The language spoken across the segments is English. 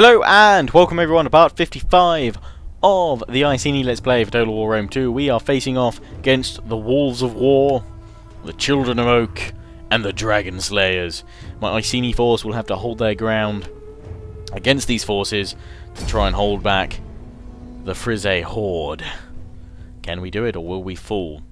Hello and welcome everyone to part 55 of the Iceni Let's Play for Total War Rome 2. We are facing off against the Wolves of War, the Children of Oak, and the Dragon Slayers. My Iceni force will have to hold their ground against these forces to try and hold back the Frise Horde. Can we do it or will we fall?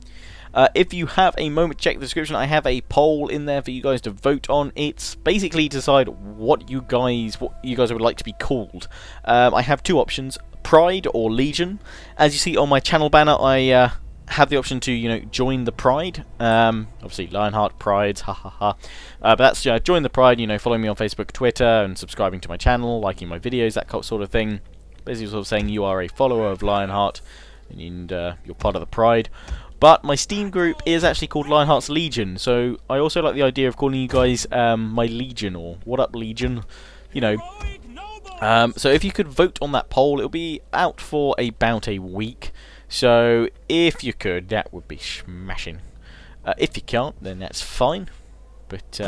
If you have a moment, check the description. I have a poll in there for you guys to vote on. It's basically to decide what you guys would like to be called. I have two options: Pride or Legion. As you see on my channel banner, I have the option to join the Pride. Obviously Lionheart Prides, ha ha ha. But that's join the Pride. Following me on Facebook, Twitter, and subscribing to my channel, liking my videos, that sort of thing. Basically, sort of saying you are a follower of Lionheart and you're part of the Pride. But my Steam group is actually called Lionheart's Legion, so I also like the idea of calling you guys my Legion, or what up Legion, So if you could vote on that poll, it'll be out for about a week, so if you could, that would be smashing. If you can't, then that's fine, but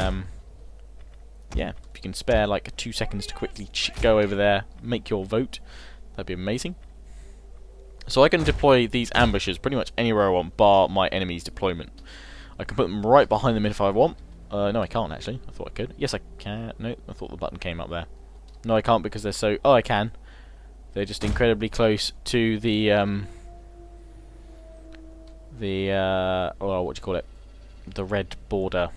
yeah, if you can spare like 2 seconds to quickly go over there, make your vote, that'd be amazing. So I can deploy these ambushes pretty much anywhere I want, bar my enemy's deployment. I can put them right behind them if I want. No, I can't actually. I thought I could. Yes, I can. No, I thought the button came up there. No, I can't because they're so... Oh, I can. They're just incredibly close to the well, what do you call it? The red border.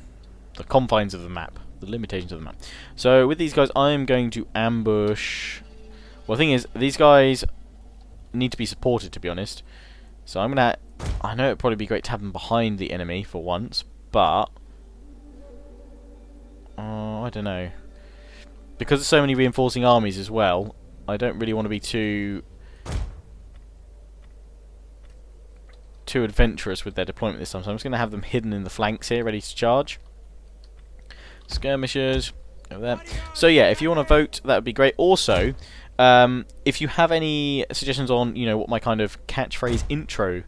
The confines of the map. The limitations of the map. So with these guys, I'm going to ambush... Well, the thing is, these guys need to be supported, to be honest. So I'm gonna... I know it'd probably be great to have them behind the enemy for once, but... I don't know. Because there's so many reinforcing armies as well, I don't really want to be too adventurous with their deployment this time. So I'm just going to have them hidden in the flanks here, ready to charge. Skirmishers, over there. So yeah, if you want to vote, that would be great. Also, if you have any suggestions on, what my kind of catchphrase intro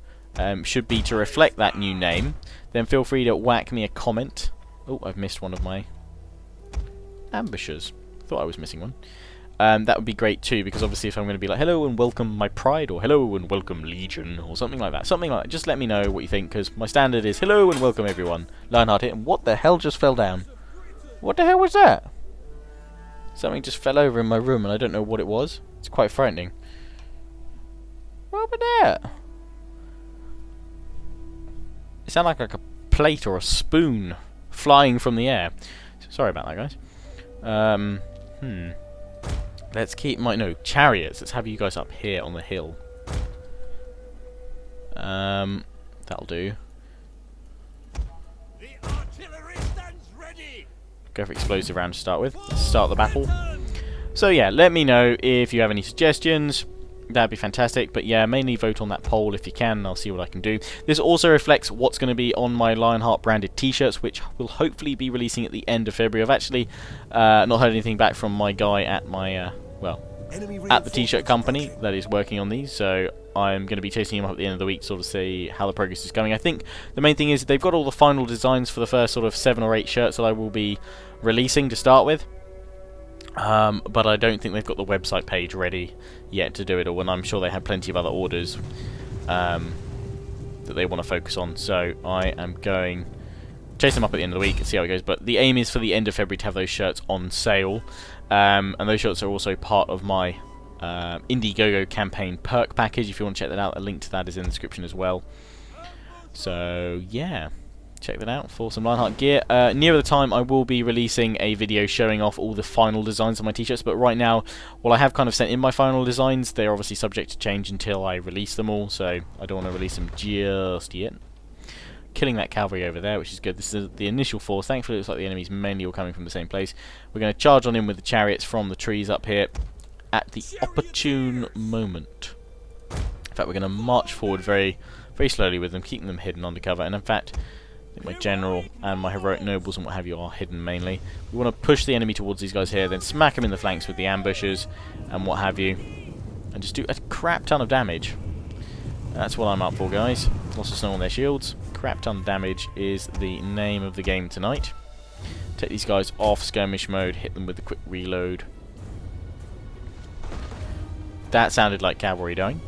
should be to reflect that new name, then feel free to whack me a comment. Oh, I've missed one of my ambushers. Thought I was missing one. That would be great too, because obviously if I'm going to be like, hello and welcome my Pride, or hello and welcome Legion, or something like that. Just let me know what you think, because my standard is hello and welcome everyone. Lionheart here, and what the hell just fell down? What the hell was that? Something just fell over in my room and I don't know what it was. It's quite frightening. What was that? It sounded like a plate or a spoon flying from the air. Sorry about that, guys. Let's keep chariots. Let's have you guys up here on the hill. That'll do. Go for explosive round to start with. Let's start the battle. So yeah, let me know if you have any suggestions. That'd be fantastic. But yeah, mainly vote on that poll if you can, and I'll see what I can do. This also reflects what's going to be on my Lionheart branded t-shirts, which will hopefully be releasing at the end of February. I've actually not heard anything back from my guy at my at the t-shirt company that is working on these, so I'm going to be chasing him up at the end of the week to sort of see how the progress is going. I think the main thing is they've got all the final designs for the first sort of 7 or 8 shirts that I will be releasing to start with, but I don't think they've got the website page ready yet to do it all, and I'm sure they have plenty of other orders that they want to focus on, so I am going to chase them up at the end of the week and see how it goes. But the aim is for the end of February to have those shirts on sale. And those shirts are also part of my Indiegogo campaign perk package. If you want to check that out, a link to that is in the description as well. So yeah, check that out for some Lionheart gear. Nearer the time I will be releasing a video showing off all the final designs of my t-shirts, but right now, while I have kind of sent in my final designs, they're obviously subject to change until I release them all, so I don't want to release them just yet. Killing that cavalry over there, which is good. This is the initial force. Thankfully, it looks like the enemy's mainly all coming from the same place. We're going to charge on in with the chariots from the trees up here at the opportune moment. In fact, we're going to march forward very, very slowly with them, keeping them hidden undercover. And in fact, I think my general and my heroic nobles and what have you are hidden mainly. We want to push the enemy towards these guys here, then smack them in the flanks with the ambushers and what have you, and just do a crap ton of damage. That's what I'm up for, guys. Lots of snow on their shields. Crap ton damage is the name of the game tonight. Take these guys off skirmish mode, hit them with the quick reload. That sounded like cavalry dying.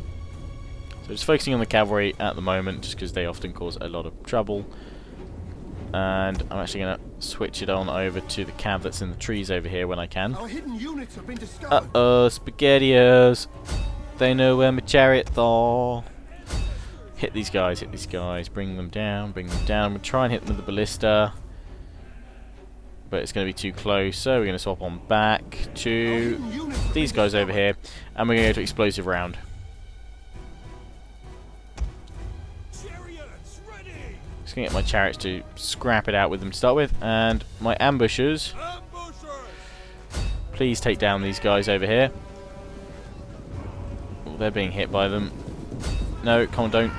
So just focusing on the cavalry at the moment, just because they often cause a lot of trouble. And I'm actually going to switch it on over to the cav that's in the trees over here when I can. Uh-oh, SpaghettiOs. They know where my chariot are. Hit these guys, bring them down, We'll try and hit them with the ballista. But it's going to be too close, so we're going to swap on back to these guys over here. And we're going to go to explosive round. Just going to get my chariots to scrap it out with them to start with. And my ambushers. Please take down these guys over here. Oh, they're being hit by them. No, come on,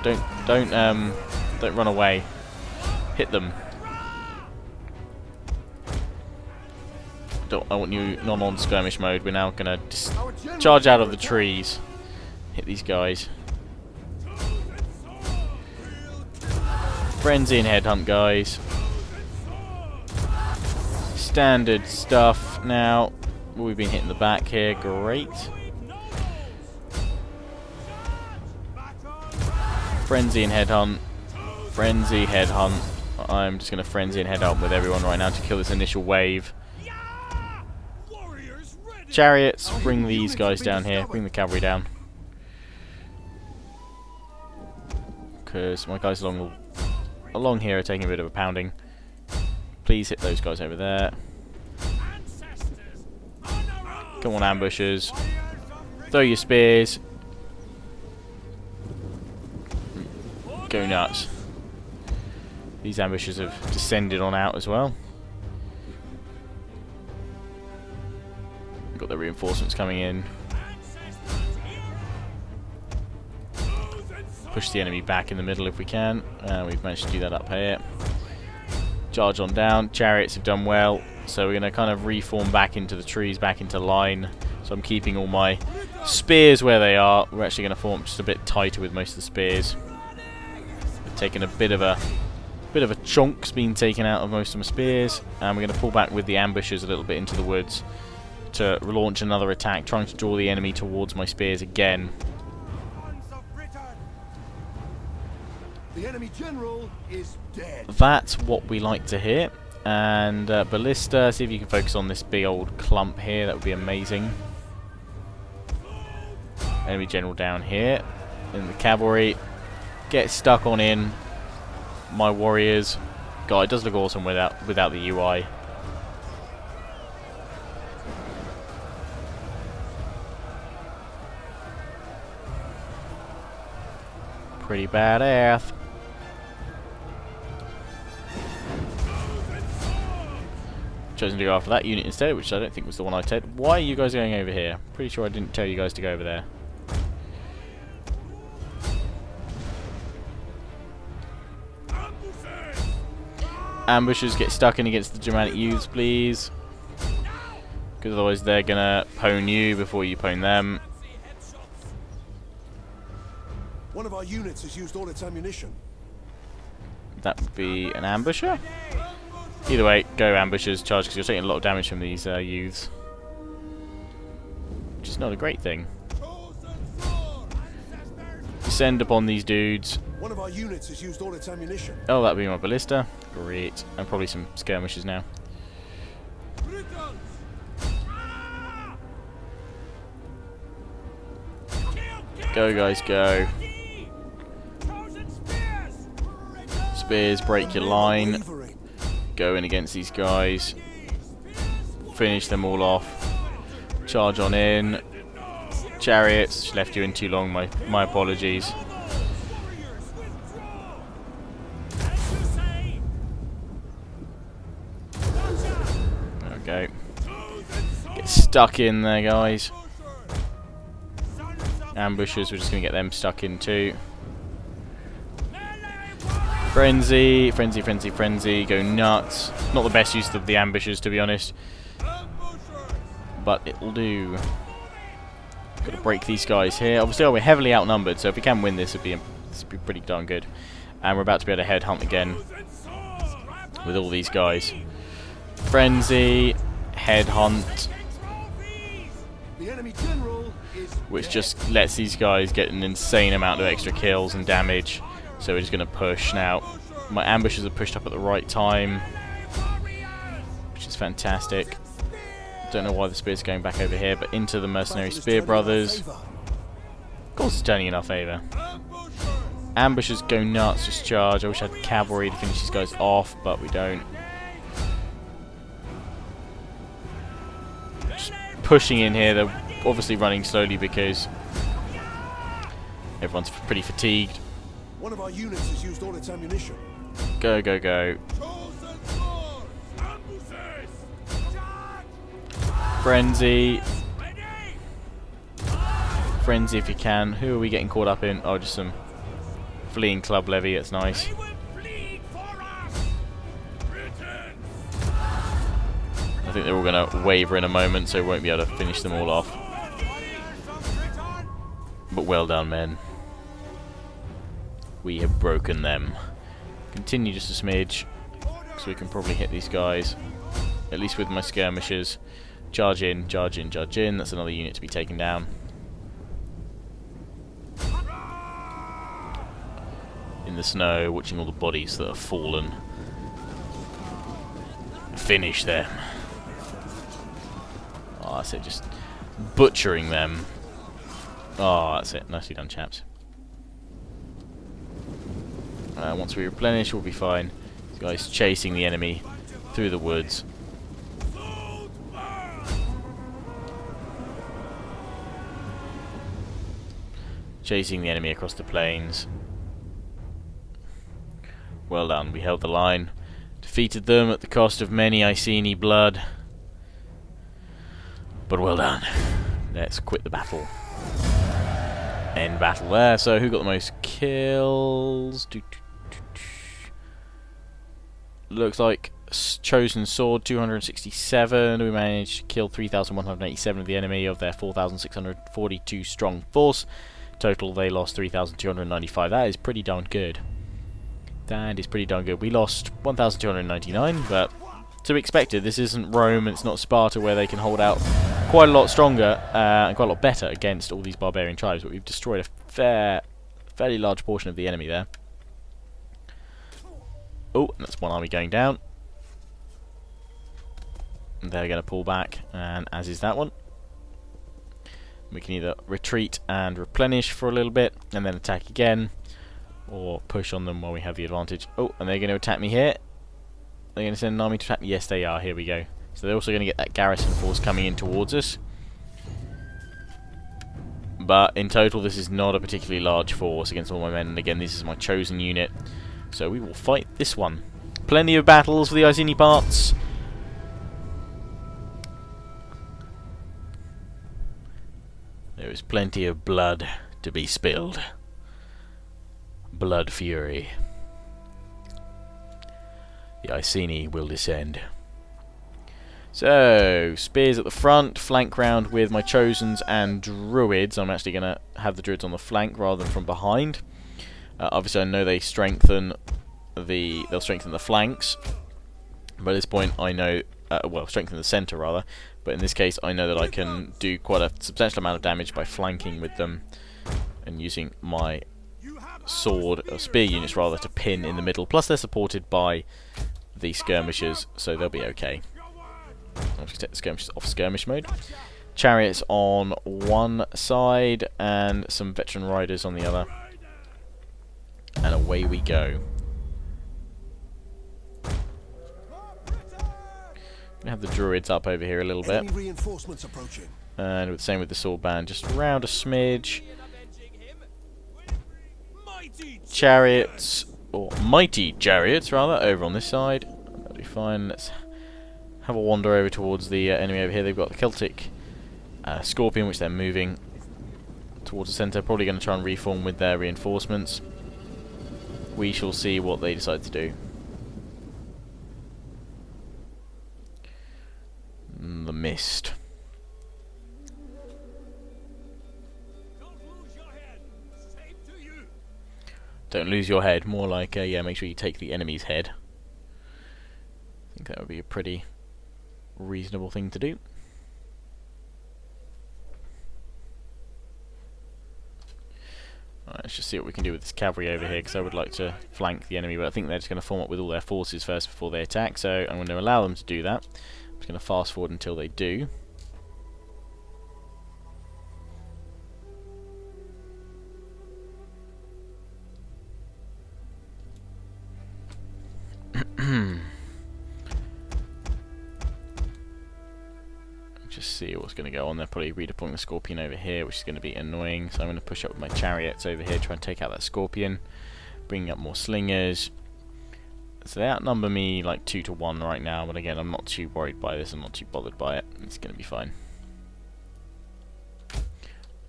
don't run away. Hit them. I want you not on skirmish mode. We're now gonna charge out of the trees. Hit these guys. Frenzy and headhunt, guys. Standard stuff. Now, we've been hitting the back here. Great. Frenzy and headhunt. Frenzy, headhunt. I'm just going to frenzy and headhunt with everyone right now to kill this initial wave. Chariots, bring these guys down here. Bring the cavalry down. Because my guys along here are taking a bit of a pounding. Please hit those guys over there. Come on, ambushers. Throw your spears. Go nuts. These ambushers have descended on out as well. Got the reinforcements coming in. Push the enemy back in the middle if we can. We've managed to do that up here. Charge on down. Chariots have done well. So we're going to kind of reform back into the trees, back into line. So I'm keeping all my spears where they are. We're actually going to form just a bit tighter with most of the spears. Taking a bit of a chunk's been taken out of most of my spears, and we're going to pull back with the ambushers a little bit into the woods to launch another attack, trying to draw the enemy towards my spears again. The enemy general is dead. That's what we like to hear. And ballista, see if you can focus on this big old clump here. That would be amazing. Enemy general down here. In the cavalry. Get stuck on in. My warriors. God, it does look awesome without the UI. Pretty badass. Chosen to go after that unit instead, which I don't think was the one I said. Why are you guys going over here? Pretty sure I didn't tell you guys to go over there. Ambushers, get stuck in against the Germanic youths, please. Because otherwise they're gonna pwn you before you pwn them. One of our units has used all its ammunition. That would be an ambusher? Either way, go ambushers, charge, because you're taking a lot of damage from these youths. Which is not a great thing. Descend upon these dudes. One of our units has used all its ammunition. Oh, that'd be my ballista. Great. And probably some skirmishers now. Go, guys, go. Spears, break your line. Go in against these guys. Finish them all off. Charge on in. Chariots. Left you in too long. My apologies. Okay. Get stuck in there, guys. Ambushers, we're just going to get them stuck in too. Frenzy, frenzy, frenzy, frenzy. Go nuts. Not the best use of the ambushers, to be honest. But it will do. Got to break these guys here. Obviously, we're heavily outnumbered, so if we can win this, it'd be pretty darn good. And we're about to be able to headhunt again with all these guys. Frenzy, headhunt. The enemy general which just lets these guys get an insane amount of extra kills and damage. So we're just going to push now. My ambushes are pushed up at the right time, which is fantastic. Don't know why the spear's going back over here, but into the mercenary spear brothers. Of course it's turning in our favour. Ambushers go nuts, just charge. I wish I had cavalry to finish these guys off, but we don't. Just pushing in here. They're obviously running slowly because everyone's pretty fatigued. One of our units has used all its ammunition. Go, go, go. Frenzy. Frenzy if you can. Who are we getting caught up in? Oh, just some fleeing club levy. That's nice. I think they're all going to waver in a moment, so we won't be able to finish them all off. But well done, men. We have broken them. Continue just a smidge, so we can probably hit these guys. At least with my skirmishers. Charge in, charge in, charge in. That's another unit to be taken down. In the snow, watching all the bodies that have fallen. Finish them. Oh, that's it, just butchering them. Oh, that's it. Nicely done, chaps. Once we replenish, we'll be fine. This guy's chasing the enemy through the woods. Chasing the enemy across the plains. Well done, we held the line. Defeated them at the cost of many Iceni blood. But well done. Let's quit the battle. End battle there. So who got the most kills? Looks like Chosen Sword 267. We managed to kill 3,187 of the enemy of their 4,642 strong force. Total they lost 3,295. That is pretty darn good. That is pretty darn good. We lost 1,299, but to be expected. This isn't Rome and it's not Sparta, where they can hold out quite a lot stronger and quite a lot better against all these barbarian tribes. But we've destroyed a fairly large portion of the enemy there. Oh, that's one army going down. They're going to pull back, and as is that one. We can either retreat and replenish for a little bit, and then attack again, or push on them while we have the advantage. Oh, and they're going to attack me here. They're going to send an army to attack me. Yes, they are. Here we go. So they're also going to get that garrison force coming in towards us. But in total, this is not a particularly large force against all my men. And again, this is my chosen unit. So we will fight this one. Plenty of battles for the Iceni parts. There is plenty of blood to be spilled. Blood fury. The Iceni will descend. So, spears at the front, flank round with my chosens and druids. I'm actually going to have the druids on the flank rather than from behind. Obviously, I know they'll strengthen the flanks. But at this point, I know, strengthen the centre rather. But in this case, I know that I can do quite a substantial amount of damage by flanking with them and using my sword or spear units rather to pin in the middle. Plus, they're supported by the skirmishers, so they'll be okay. I'll just take the skirmishers off skirmish mode. Chariots on one side and some veteran riders on the other. And away we go. We have the druids up over here a little bit. Reinforcements approaching. And the same with the sword band, just round a smidge. Chariots, or mighty chariots rather, over on this side. That'll be fine. Let's have a wander over towards the enemy over here. They've got the Celtic Scorpion, which they're moving towards the centre. Probably going to try and reform with their reinforcements. We shall see what they decide to do. The mist. Don't lose your head. More like, yeah, make sure you take the enemy's head. I think that would be a pretty reasonable thing to do. Alright, let's just see what we can do with this cavalry over here, because I would like to flank the enemy, but I think they're just going to form up with all their forces first before they attack, so I'm going to allow them to do that. I'm just going to fast forward until they do. Just see what's going to go on. They're probably redeploying the Scorpion over here, which is going to be annoying. So I'm going to push up with my chariots over here, try and take out that Scorpion, bringing up more slingers. So they outnumber me like 2 to 1 right now, but again, I'm not too worried by this. I'm not too bothered by it. It's going to be fine.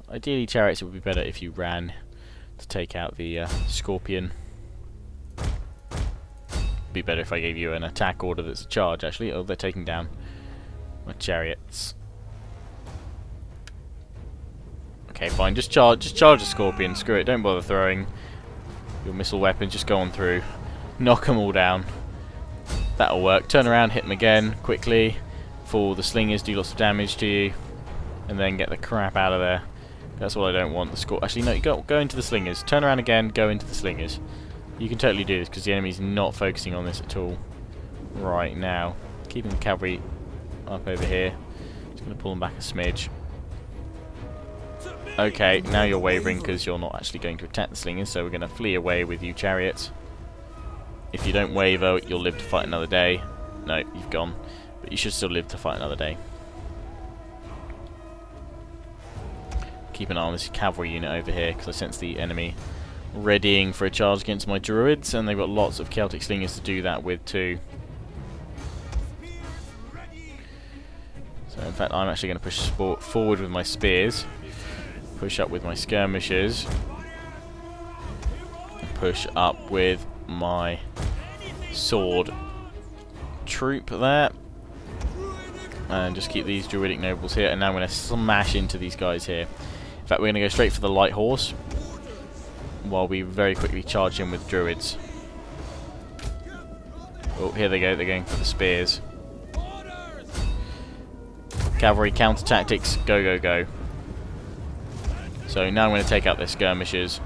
Ideally, chariots would be better if you ran to take out the Scorpion. Be better if I gave you an attack order that's a charge, actually. Oh, they're taking down my chariots. Okay, fine. Just charge the Scorpion. Screw it. Don't bother throwing your missile weapons. Just go on through. Knock them all down. That'll work. Turn around, hit them again quickly. For the slingers, do lots of damage to you, and then get the crap out of there. That's what I don't want. The Actually, no. You go into the slingers. Turn around again. Go into the slingers. You can totally do this because the enemy's not focusing on this at all right now. Keeping the cavalry up over here. Just going to pull them back a smidge. Okay, now you're wavering because you're not actually going to attack the slingers, so we're going to flee away with you chariots. If you don't waver, you'll live to fight another day. No, you've gone. But you should still live to fight another day. Keep an eye on this cavalry unit over here because I sense the enemy readying for a charge against my druids, and they've got lots of Celtic slingers to do that with too. So in fact, I'm actually going to push forward with my spears, push up with my skirmishers, push up with my sword troop there, and just keep these druidic nobles here. And now I'm going to smash into these guys here. In fact, we're going to go straight for the light horse while we very quickly charge in with druids. Oh, here they go. They're going for the spears. Cavalry counter tactics. Go, go, go. So now I'm going to take out their skirmishers,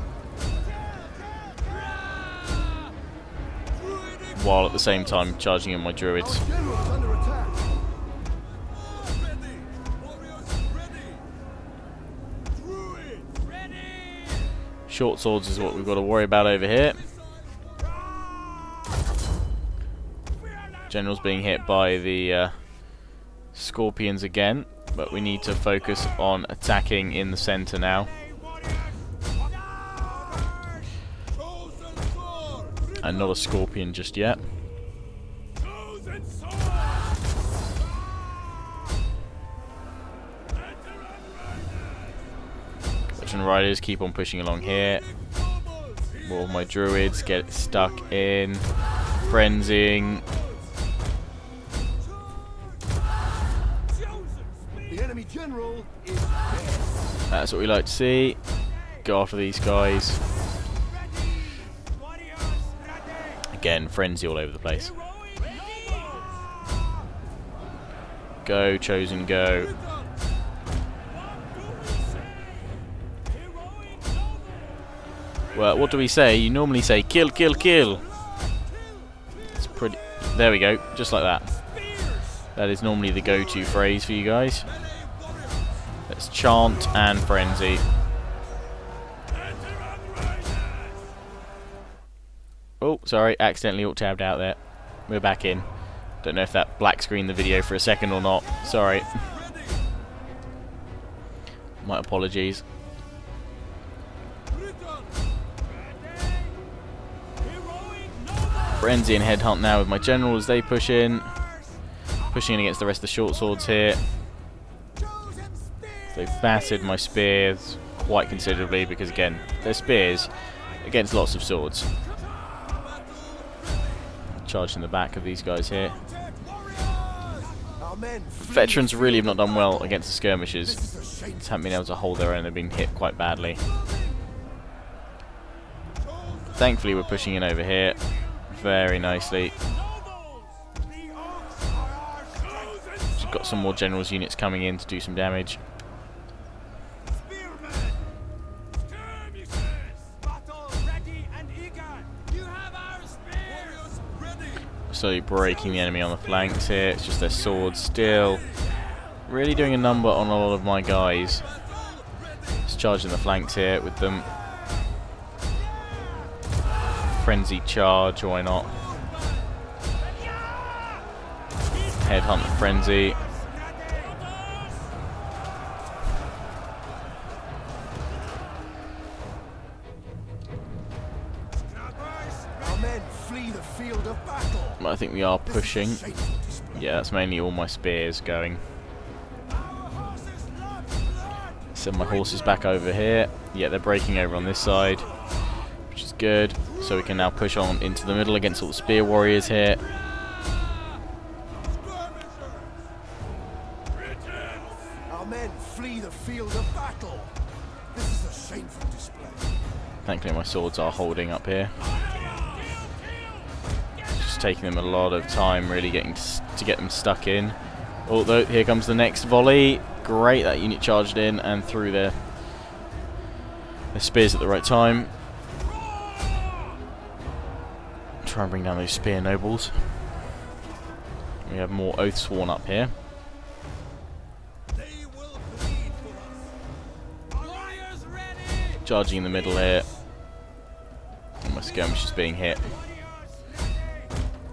while at the same time charging in my druids. Short swords is what we've got to worry about over here. General's being hit by the Scorpions again, but we need to focus on attacking in the centre now. And not a Scorpion just yet. Veteran riders keep on pushing along here. More of my druids get stuck in, frenzying. The enemy general is dead. That's what we like to see. Go after these guys. Again, frenzy all over the place. Go, Chosen, go. Well, what do we say? You normally say kill, kill, kill. It's pretty. There we go, just like that. That is normally the go-to phrase for you guys. Let's chant and frenzy. Oh, sorry, accidentally alt-tabbed out there. We're back in. Don't know if that black screened the video for a second or not. Sorry. My apologies. Frenzy and headhunt now with my general as they push in. Pushing in against the rest of the short swords here. They've battered my spears quite considerably because, again, they're spears against lots of swords. Charged in the back of these guys here. Veterans really have not done well against the skirmishers. Just haven't been able to hold their own. They've been hit quite badly. Thankfully, we're pushing in over here very nicely. Just got some more generals units coming in to do some damage. Slowly breaking the enemy on the flanks here. It's just their swords still really doing a number on a lot of my guys. Just charging the flanks here with them. Frenzy charge, why not? Headhunt frenzy. Our men flee the field of battle. I think we are pushing. Yeah, that's mainly all my spears going. Send my horses back over here. Yeah, they're breaking over on this side, which is good. So we can now push on into the middle against all the spear warriors here. Our men flee the field of battle. This is a shameful display. Thankfully my swords are holding up here. Just taking them a lot of time really getting to get them stuck in. Although here comes the next volley. Great, that unit charged in and threw their spears at the right time. Try and bring down those spear nobles. We have more Oathsworn up here. Charging in the middle here. And my skirmish is being hit.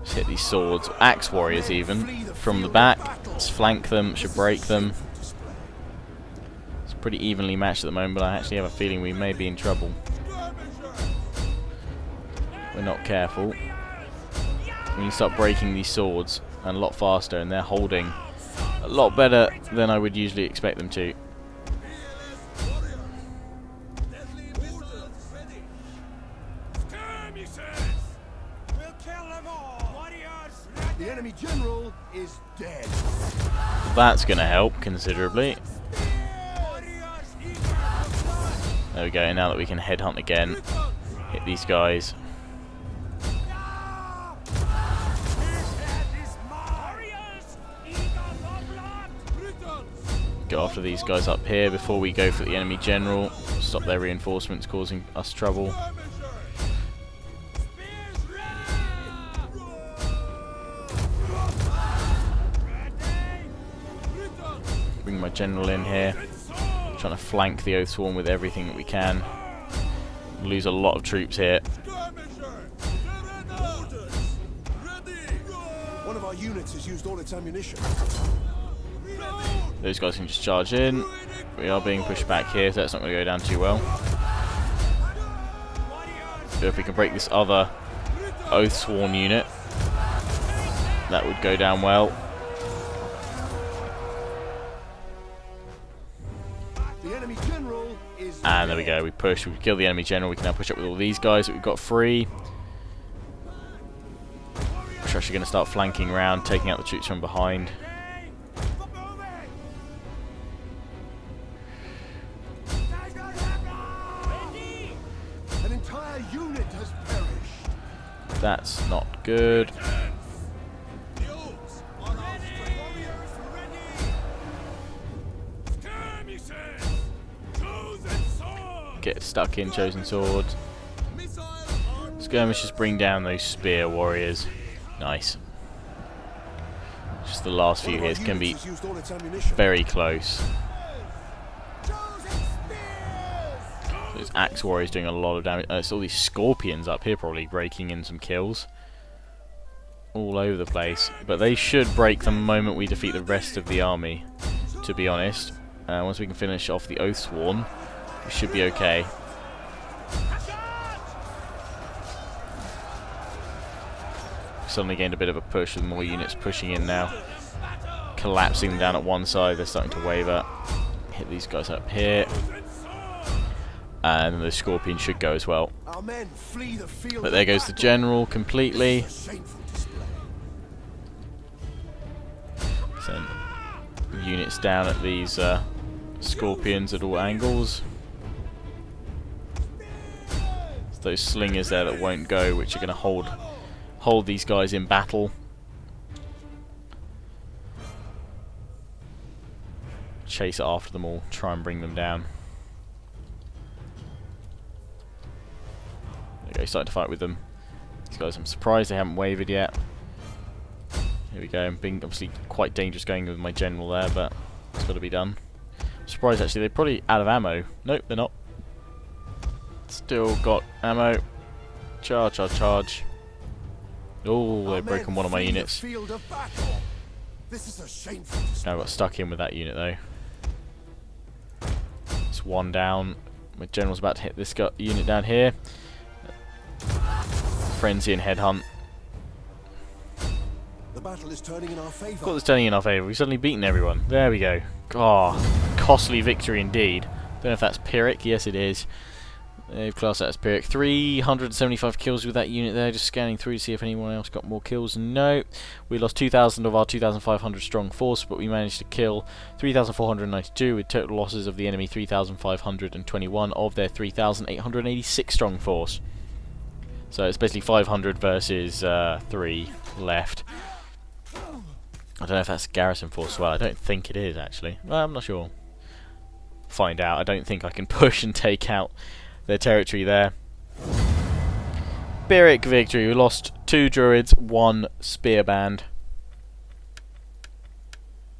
Just hit these swords, axe warriors even, from the back. Let's flank them, should break them. It's pretty evenly matched at the moment, but I actually have a feeling we may be in trouble. We're not careful. We need to start breaking these swords, and a lot faster, and they're holding a lot better than I would usually expect them to. The enemy general is dead. That's going to help considerably. There we go, and now that we can headhunt again, hit these guys. Go after these guys up here before we go for the enemy general. Stop their reinforcements causing us trouble. Bring my general in here. Trying to flank the Oathsworn with everything that we can. Lose a lot of troops here. One of our units has used all its ammunition. Those guys can just charge in. We are being pushed back here, so that's not going to go down too well. So if we can break this other Oathsworn unit, that would go down well. The enemy general is And there we go, we push, we kill the enemy general. We can now push up with all these guys that we've got free. We're actually going to start flanking around, taking out the troops from behind. An entire unit has perished. That's not good. Get stuck in Chosen Sword. Skirmishers bring down those spear warriors. Nice. Just the last few here can be very close. Those axe warriors doing a lot of damage. It's all these scorpions up here probably breaking in some kills. All over the place. But they should break the moment we defeat the rest of the army, to be honest. Once we can finish off the Oathsworn, we should be okay. Suddenly gained a bit of a push with more units pushing in now. Collapsing them down at one side, they're starting to waver. Hit these guys up here. And the Scorpion should go as well. But there goes the general completely. Send units down at these Scorpions at all angles. It's those slingers there that won't go, which are going to hold these guys in battle. Chase after them all, try and bring them down. There we go, starting to fight with them. These guys, I'm surprised they haven't wavered yet. Here we go. I'm being obviously quite dangerous going with my general there, but it's got to be done. I'm surprised actually, they're probably out of ammo. Nope, they're not. Still got ammo. Charge, charge, charge. Oh, they've broken one of my units. This is a shameful. Now I got stuck in with that unit though. It's one down. My general's about to hit this unit down here. Frenzy and headhunt. The battle is turning in our favour. Got this turning in our favour. We've suddenly beaten everyone. There we go. Oh, costly victory indeed. Don't know if that's Pyrrhic. Yes, it is. They've classed that as Pyrrhic. 375 kills with that unit there. Just scanning through to see if anyone else got more kills. No. We lost 2,000 of our 2,500 strong force, but we managed to kill 3,492 with total losses of the enemy 3,521 of their 3,886 strong force. So it's basically 500 versus 3 left. I don't know if that's garrison force as well. I don't think it is actually. Well, I'm not sure. Find out. I don't think I can push and take out their territory there. Pyrrhic victory. We lost 2 druids, 1 spear band.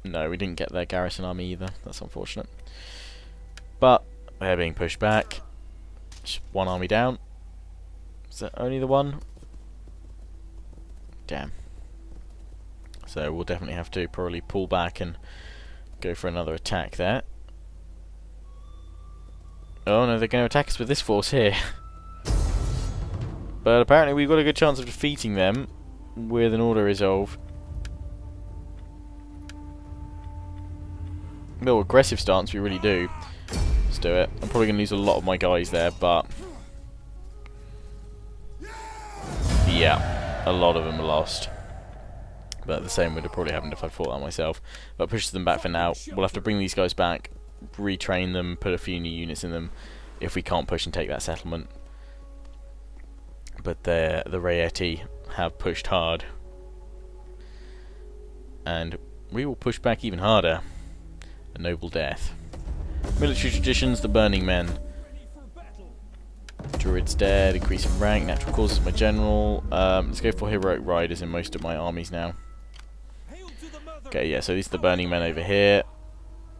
No, we didn't get their garrison army either. That's unfortunate. But they're being pushed back. Just 1 army down. Is that only the 1? Damn. So we'll definitely have to probably pull back and go for another attack there. Oh no, they're going to attack us with this force here. But apparently we've got a good chance of defeating them with an order resolve. No aggressive stance, we really do. Let's do it. I'm probably going to lose a lot of my guys there, but yeah, a lot of them are lost. But the same would have probably happened if I'd fought that myself. But pushes them back for now. We'll have to bring these guys back, retrain them, put a few new units in them if we can't push and take that settlement. But the Rayeti have pushed hard. And we will push back even harder. A noble death. Military traditions, the Burning Men. Druids dead, increase in rank, natural causes my general. Let's go for heroic riders in most of my armies now. Okay, yeah, so these are the Burning Men over here.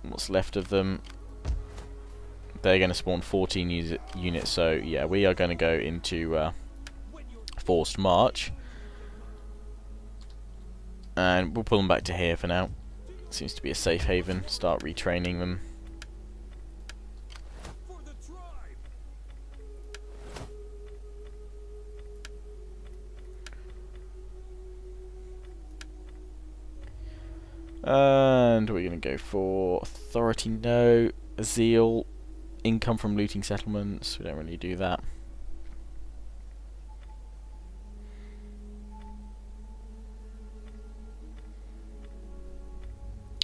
What's left of them? They're going to spawn 14 units, so yeah, we are going to go into forced march. And we'll pull them back to here for now. Seems to be a safe haven. Start retraining them. And we're going to go for authority, no. Zeal, income from looting settlements. We don't really do that.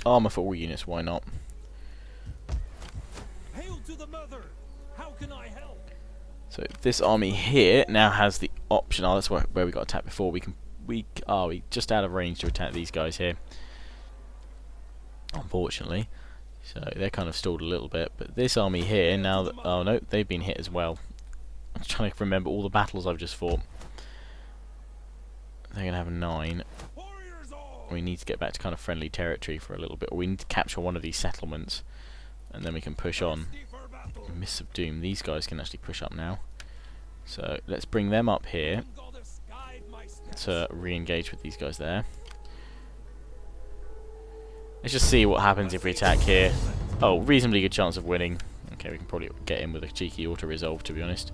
Armor for all units, why not? Hail to the mother. How can I help? So this army here now has the option. Oh, that's where we got attacked before. We just out of range to attack these guys here. Unfortunately, so they're kind of stalled a little bit. But this army here now, that oh no, they've been hit as well. I'm trying to remember all the battles I've just fought. They're gonna have 9. We need to get back to kind of friendly territory for a little bit, or we need to capture one of these settlements, and then we can push on. Mists of Doom. These guys can actually push up now. So let's bring them up here to re-engage with these guys there. Let's just see what happens if we attack here. Oh, reasonably good chance of winning. Okay, we can probably get in with a cheeky auto-resolve, to be honest.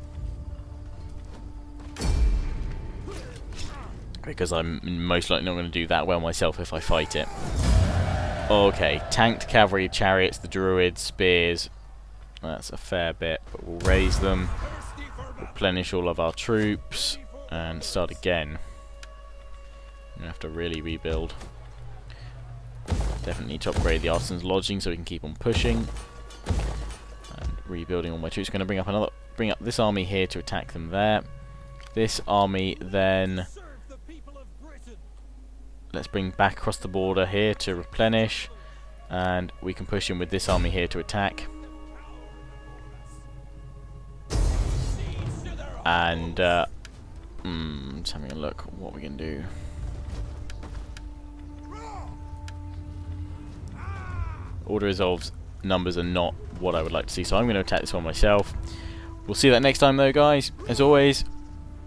Because I'm most likely not going to do that well myself if I fight it. Okay, tanked cavalry, chariots, the druids, spears. That's a fair bit, but we'll raise them, replenish all of our troops, and start again. We have to really rebuild. Definitely need to upgrade the artisan's lodging so we can keep on pushing. And rebuilding all my troops. Going to bring up this army here to attack them there. This army then. Let's bring back across the border here to replenish, and we can push in with this army here to attack. And just having a look what we can do. Order Resolve's numbers are not what I would like to see, so I'm going to attack this one myself. We'll see that next time though, guys. As always,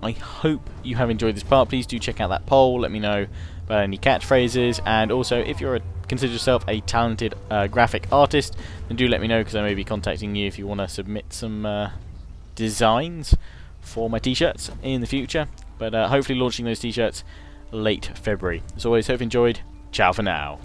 I hope you have enjoyed this part. Please do check out that poll. Let me know about any catchphrases, and also if you're consider yourself a talented graphic artist, then do let me know, because I may be contacting you if you want to submit some designs for my t-shirts in the future. But hopefully launching those t-shirts late February. As always, hope you enjoyed. Ciao for now.